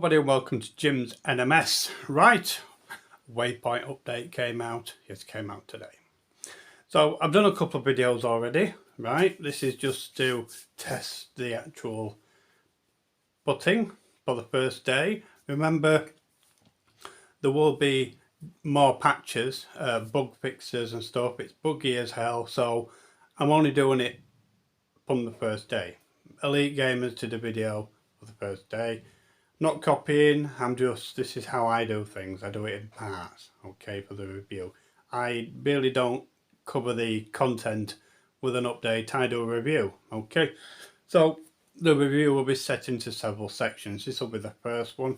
everybody and welcome to Jim's NMS. Right, Waypoint update came out. Yes, it came out today. So I've done a couple of videos already, right? This is just to test the actual putting for the first day. Remember, there will be more patches, bug fixes and stuff. It's buggy as hell, so I'm only doing it from the first day. Elite gamers did a video for the first day. Not copying, this is how I do things. I do it in parts, okay, for the review. I really don't cover the content with an update, I do a review, okay. So the review will be set into several sections. This will be the first one.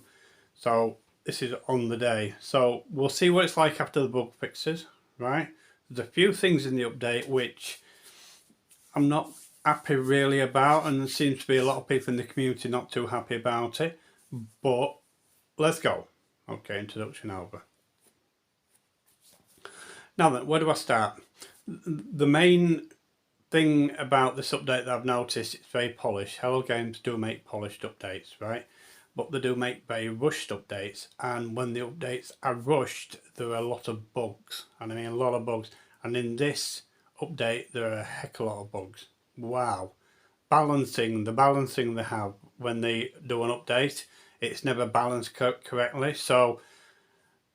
So this is on the day. So we'll see what it's like after the bug fixes, right? There's a few things in the update which I'm not happy really about, and there seems to be a lot of people in the community not too happy about it. But let's go. Okay, introduction over. Now then, where do I start? The main thing about this update that I've noticed, it's very polished. Hello Games do make polished updates, right? But they do make very rushed updates, and when the updates are rushed, there are a lot of bugs, and I mean a lot of bugs. And in this update, there are a heck of a lot of bugs. Wow. The balancing they have when they do an update, it's never balanced correctly, so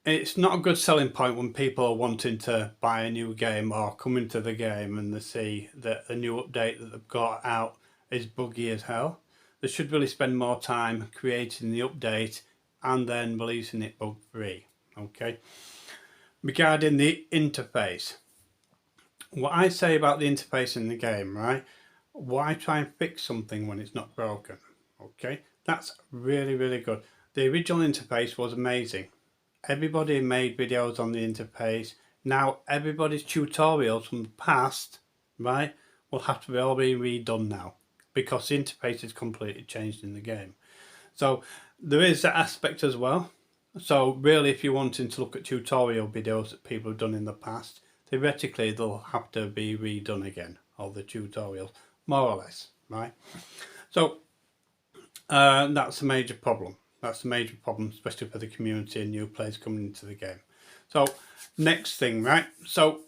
it's not a good selling point when people are wanting to buy a new game or come into the game and they see that the new update that they've got out is buggy as hell. They should really spend more time creating the update and then releasing it bug free. Okay. Regarding the interface, what I say about the interface in the game, right? Why try and fix something when it's not broken? Okay, that's really, really good. The original interface was amazing. Everybody made videos on the interface. Now everybody's tutorials from the past, right, will have to be all be redone now because the interface is completely changed in the game. So there is that aspect as well. So really, if you're wanting to look at tutorial videos that people have done in the past, theoretically they'll have to be redone again, all the tutorials, more or less, right? So that's a major problem. That's a major problem, especially for the community and new players coming into the game. So next thing, right? So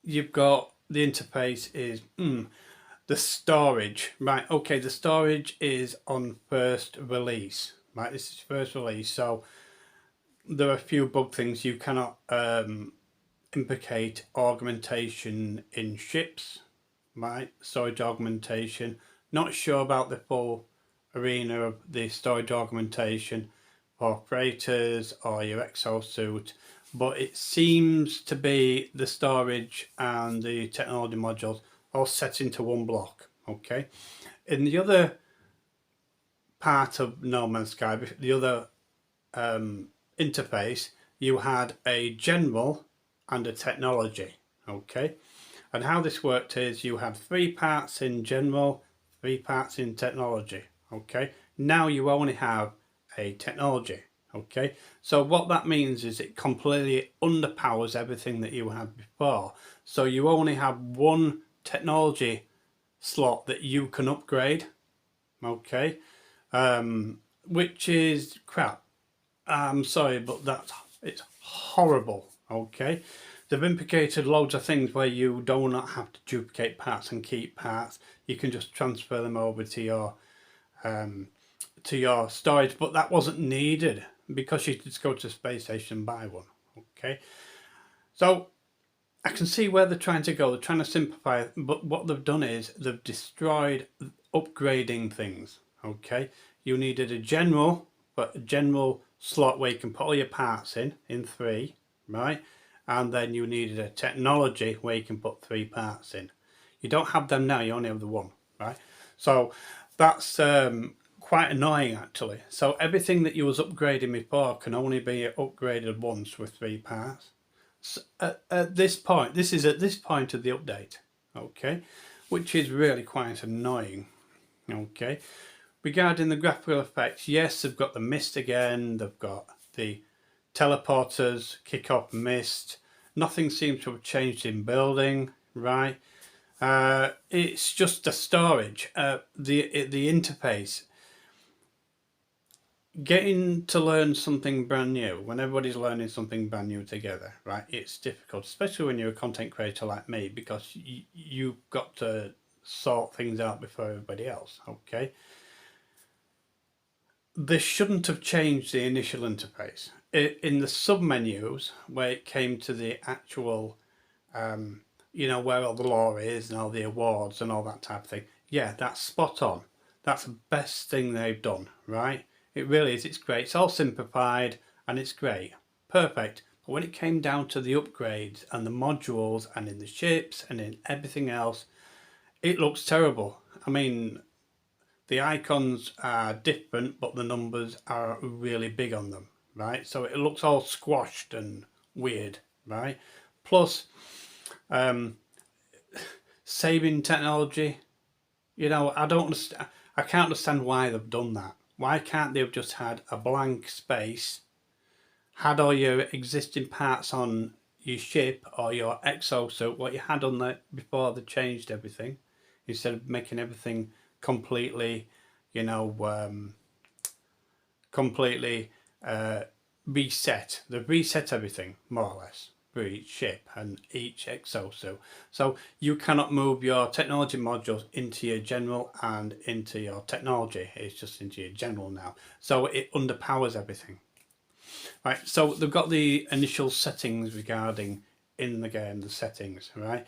you've got the interface is the storage, right? Okay, the storage is on first release, right? This is first release, so there are a few bug things. You cannot implicate augmentation in ships, right? Storage augmentation. Not sure about the full arena of the storage augmentation for freighters or your exosuit, but it seems to be the storage and the technology modules all set into one block. Okay, in the other part of No Man's Sky, the other interface, you had a general and a technology. Okay, and how this worked is you had 3 parts in general, 3 parts in technology. Okay, now you only have a technology. Okay, so what that means is it completely underpowers everything that you had before. So you only have one technology slot that you can upgrade. Okay, which is crap. I'm sorry, but it's horrible. Okay, they've implicated loads of things where you do not have to duplicate parts and keep parts. You can just transfer them over to your storage, but that wasn't needed because you just go to the space station and buy one. Okay, so I can see where they're trying to go. They're trying to simplify it, but what they've done is they've destroyed upgrading things. Okay, you needed a general slot where you can put all your parts in 3, right? And then you needed a technology where you can put 3 parts in. You don't have them now, you only have the one, right? So that's quite annoying actually. So everything that you was upgrading before can only be upgraded once with 3 parts. So at this point, this is at this point of the update, okay, which is really quite annoying. Okay, regarding the graphical effects, yes, they've got the mist again, they've got the teleporters, kick off mist. Nothing seems to have changed in building, right? It's just the storage, the interface. getting to learn something brand new, when everybody's learning something brand new together, right, it's difficult, especially when you're a content creator like me, because you've got to sort things out before everybody else, okay? This shouldn't have changed the initial interface. In the submenus, where it came to the actual, you know, where all the lore is and all the awards and all that type of thing, yeah, that's spot on. That's the best thing they've done, right? It really is. It's great. It's all simplified and it's great. Perfect. But when it came down to the upgrades and the modules and in the ships and in everything else, it looks terrible. I mean, the icons are different, but the numbers are really big on them, right? So it looks all squashed and weird, right? Plus, saving technology, you know, I don't understand. I can't understand why they've done that. Why can't they have just had a blank space, had all your existing parts on your ship or your exosuit, what you had on there before they changed everything, instead of making everything completely, you know, completely reset. They've reset everything, more or less, for each ship and each exosuit. So you cannot move your technology modules into your general and into your technology. It's just into your general now. So it underpowers everything. Right, so they've got the initial settings regarding in the game, the settings, right,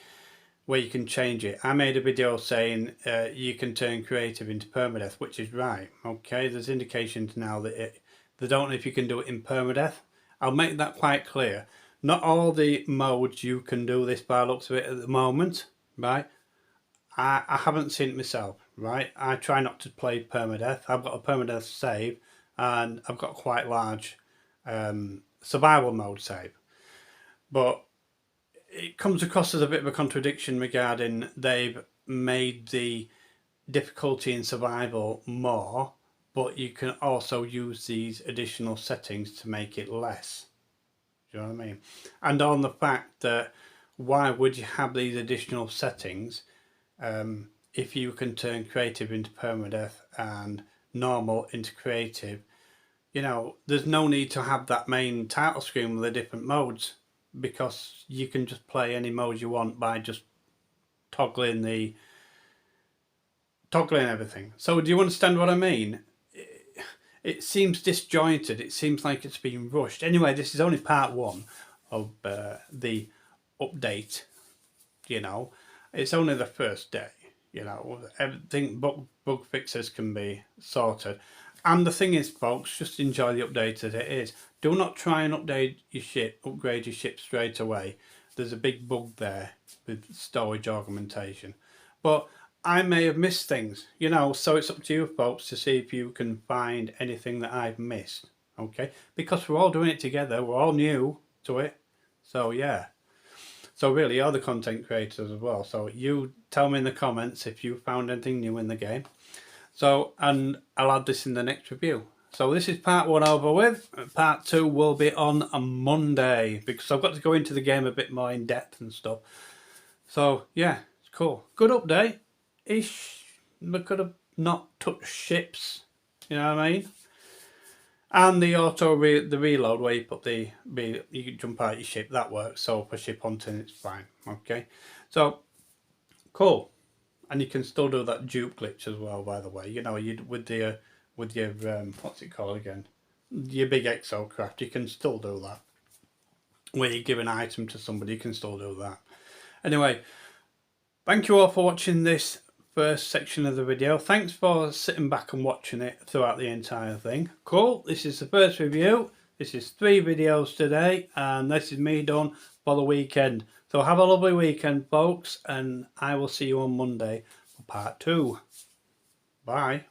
where you can change it. I made a video saying you can turn creative into permadeath, which is right. Okay, there's indications now that they don't know if you can do it in permadeath. I'll make that quite clear. Not all the modes you can do this by looks of it at the moment, right? I haven't seen it myself, right? I try not to play permadeath. I've got a permadeath save and I've got quite large survival mode save. But it comes across as a bit of a contradiction regarding they've made the difficulty in survival more, but you can also use these additional settings to make it less. Do you know what I mean? And on the fact that why would you have these additional settings if you can turn creative into permadeath and normal into creative? You know, there's no need to have that main title screen with the different modes, because you can just play any mode you want by just toggling everything. So do you understand what I mean? It seems disjointed. It seems like it's been rushed. Anyway, this is only part one of the update. You know, it's only the first day. You know, everything bug fixes can be sorted. And the thing is, folks, just enjoy the update as it is. Do not try and upgrade your ship straight away. There's a big bug there with storage augmentation. But I may have missed things, you know, so it's up to you folks to see if you can find anything that I've missed, okay? Because we're all doing it together, we're all new to it, so yeah. So really, you're the content creators as well, so you tell me in the comments if you found anything new in the game. So, and I'll add this in the next review. So this is part one over with. Part two will be on a Monday, because I've got to go into the game a bit more in depth and stuff. So yeah, it's cool. Good update. Ish. They could have not touched ships. You know what I mean? And the the reload where you put you can jump out your ship, that works. So for ship hunting, it's fine. Okay. So cool. And you can still do that dupe glitch as well, by the way. You know, with your what's it called again? Your big exocraft, you can still do that. Where you give an item to somebody, you can still do that. Anyway, thank you all for watching this first section of the video. Thanks for sitting back and watching it throughout the entire thing. Cool. This is the first review. This is 3 videos today, and this is me done for the weekend. So have a lovely weekend, folks, and I will see you on Monday for part 2. Bye.